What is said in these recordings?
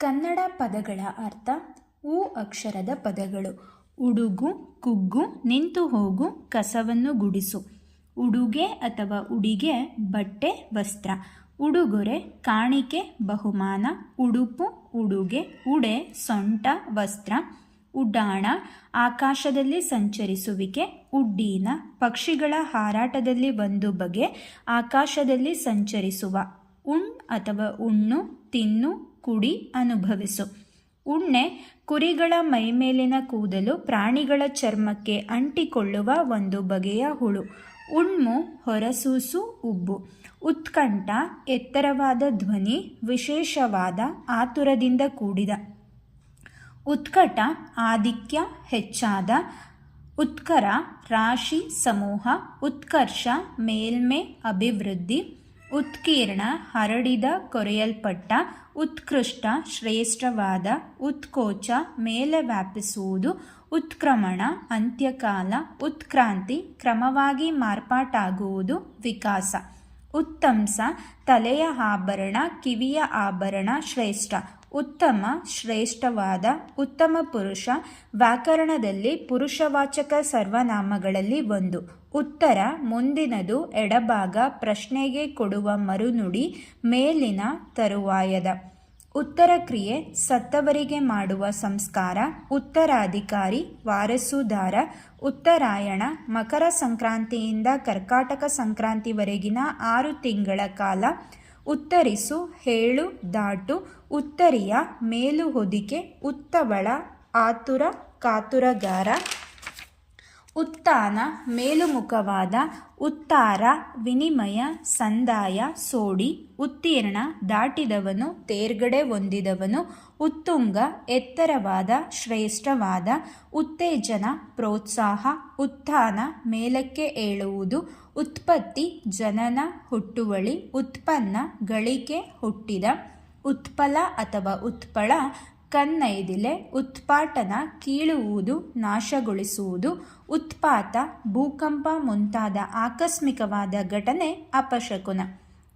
ಕನ್ನಡ ಪದಗಳ ಅರ್ಥ ಉ ಅಕ್ಷರದ ಪದಗಳು. ಉಡುಗು, ಕುಗ್ಗು, ನಿಂತು ಹೋಗು, ಕಸವನ್ನು ಗುಡಿಸು. ಉಡುಗೆ ಅಥವಾ ಉಡಿಗೆ ಬಟ್ಟೆ, ವಸ್ತ್ರ. ಉಡುಗೊರೆ, ಕಾಣಿಕೆ, ಬಹುಮಾನ. ಉಡುಪು, ಉಡುಗೆ. ಉಡೆ, ಸೊಂಟ, ವಸ್ತ್ರ. ಉಡಾಣ, ಆಕಾಶದಲ್ಲಿ ಸಂಚರಿಸುವಿಕೆ. ಉಡ್ಡೀನ, ಪಕ್ಷಿಗಳ ಹಾರಾಟದಲ್ಲಿ ಒಂದು ಬಗೆ, ಆಕಾಶದಲ್ಲಿ ಸಂಚರಿಸುವ. ಉಣ್ ಅಥವಾ ಉಣ್ಣು, ತಿನ್ನು, ಕುಡಿ, ಅನುಭವಿಸು. ಉಣ್ಣೆ, ಕುರಿಗಳ ಮೈಮೇಲಿನ ಕೂದಲು ಪ್ರಾಣಿಗಳ ಚರ್ಮಕ್ಕೆ ಅಂಟಿಕೊಳ್ಳುವ ಒಂದು ಬಗೆಯ ಹುಳು. ಉಣ್ಮು, ಹೊರಸೂಸು, ಉಬ್ಬು. ಉತ್ಕಂಠ, ಎತ್ತರವಾದ ಧ್ವನಿ, ವಿಶೇಷವಾದ, ಆತುರದಿಂದ ಕೂಡಿದ. ಉತ್ಕಟ, ಆಧಿಕ್ಯ, ಹೆಚ್ಚಾದ. ಉತ್ಕರ, ರಾಶಿ, ಸಮೂಹ. ಉತ್ಕರ್ಷ, ಮೇಲ್ಮೆ, ಅಭಿವೃದ್ಧಿ. ಉತ್ಕೀರ್ಣ, ಹರಡಿದ, ಕೊರೆಯಲ್ಪಟ್ಟ. ಉತ್ಕೃಷ್ಟ, ಶ್ರೇಷ್ಠವಾದ. ಉತ್ಕೋಚ, ಮೇಲೆ ವ್ಯಾಪಿಸುವುದು. ಉತ್ಕ್ರಮಣ, ಅಂತ್ಯಕಾಲ. ಉತ್ಕ್ರಾಂತಿ, ಕ್ರಮವಾಗಿ ಮಾರ್ಪಾಟಾಗುವುದು, ವಿಕಾಸ. ಉತ್ತಂಸ, ತಲೆಯ ಆಭರಣ, ಕಿವಿಯ ಆಭರಣ, ಶ್ರೇಷ್ಠ. ಉತ್ತಮ, ಶ್ರೇಷ್ಠವಾದ. ಉತ್ತಮ ಪುರುಷ, ವ್ಯಾಕರಣದಲ್ಲಿ ಪುರುಷವಾಚಕ ಸರ್ವನಾಮಗಳಲ್ಲಿ ಒಂದು. ಉತ್ತರ, ಮುಂದಿನದು, ಎಡಭಾಗ, ಪ್ರಶ್ನೆಗೆ ಕೊಡುವ ಮರುನುಡಿ, ಮೇಲಿನ, ತರುವಾಯದ. ಉತ್ತರ ಕ್ರಿಯೆ, ಸತ್ತವರಿಗೆ ಮಾಡುವ ಸಂಸ್ಕಾರ. ಉತ್ತರಾಧಿಕಾರಿ, ವಾರಸುದಾರ. ಉತ್ತರಾಯಣ, ಮಕರ ಸಂಕ್ರಾಂತಿಯಿಂದ ಕರ್ಕಾಟಕ ಸಂಕ್ರಾಂತಿವರೆಗಿನ 6 ತಿಂಗಳ ಕಾಲ. ಉತ್ತರಿಸು, ಹೇಳು, ದಾಟು. ಉತ್ತರಿಯ, ಮೇಲು ಹೊದಿಕೆ. ಉತ್ತವಳ, ಆತುರ, ಕಾತುರಗಾರ. ಉತ್ಥಾನ, ಮೇಲುಮುಖವಾದ. ಉತ್ತಾರ, ವಿನಿಮಯ, ಸಂದಾಯ, ಸೋಡಿ. ಉತ್ತೀರ್ಣ, ದಾಟಿದವನು, ತೇರ್ಗಡೆ ಹೊಂದಿದವನು. ಉತ್ತುಂಗ, ಎತ್ತರವಾದ, ಶ್ರೇಷ್ಠವಾದ. ಉತ್ತೇಜನ, ಪ್ರೋತ್ಸಾಹ. ಉತ್ಥಾನ, ಮೇಲಕ್ಕೆ ಏಳುವುದು. ಉತ್ಪತ್ತಿ, ಜನನ, ಹುಟ್ಟುವಳಿ. ಉತ್ಪನ್ನ, ಗಳಿಕೆ, ಹುಟ್ಟಿದ. ಉತ್ಪಲ ಅಥವಾ ಉತ್ಪಳ, ಕನ್ನೈದಿಲೆ. ಉತ್ಪಾಟನ, ಕೀಳುವುದು, ನಾಶಗೊಳಿಸುವುದು. ಉತ್ಪಾತ, ಭೂಕಂಪ ಮುಂತಾದ ಆಕಸ್ಮಿಕವಾದ ಘಟನೆ, ಅಪಶಕುನ.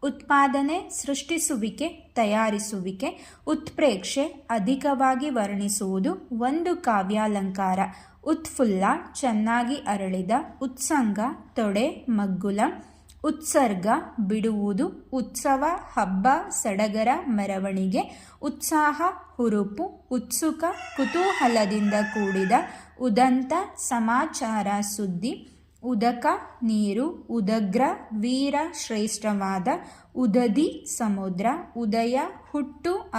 ಉತ್ಪಾದನೆ, ಸೃಷ್ಟಿಸುವಿಕೆ, ತಯಾರಿಸುವಿಕೆ. ಉತ್ಪ್ರೇಕ್ಷೆ, ಅಧಿಕವಾಗಿ ವರ್ಣಿಸುವುದು, ಒಂದು ಕಾವ್ಯಾಲಂಕಾರ. ಉತ್ಫುಲ್ಲ, ಚೆನ್ನಾಗಿ ಅರಳಿದ. ಉತ್ಸಂಗ, ತೊಡೆ, ಮಗ್ಗುಲ. ಉತ್ಸರ್ಗ, ಬಿಡುವುದು. ಉತ್ಸವ, ಹಬ್ಬ, ಸಡಗರ, ಮೆರವಣಿಗೆ. ಉತ್ಸಾಹ, ಹುರುಪು. ಉತ್ಸುಕ, ಕುತೂಹಲದಿಂದ ಕೂಡಿದ. ಉದಂತ, ಸಮಾಚಾರ, ಸುದ್ದಿ. ಉದಕ, ನೀರು. ಉದಗ್ರ, ವೀರ, ಶ್ರೇಷ್ಠವಾದ. ಉದದಿ, ಸಮುದ್ರ. ಉದಯ, ಹುಟ್ಟು.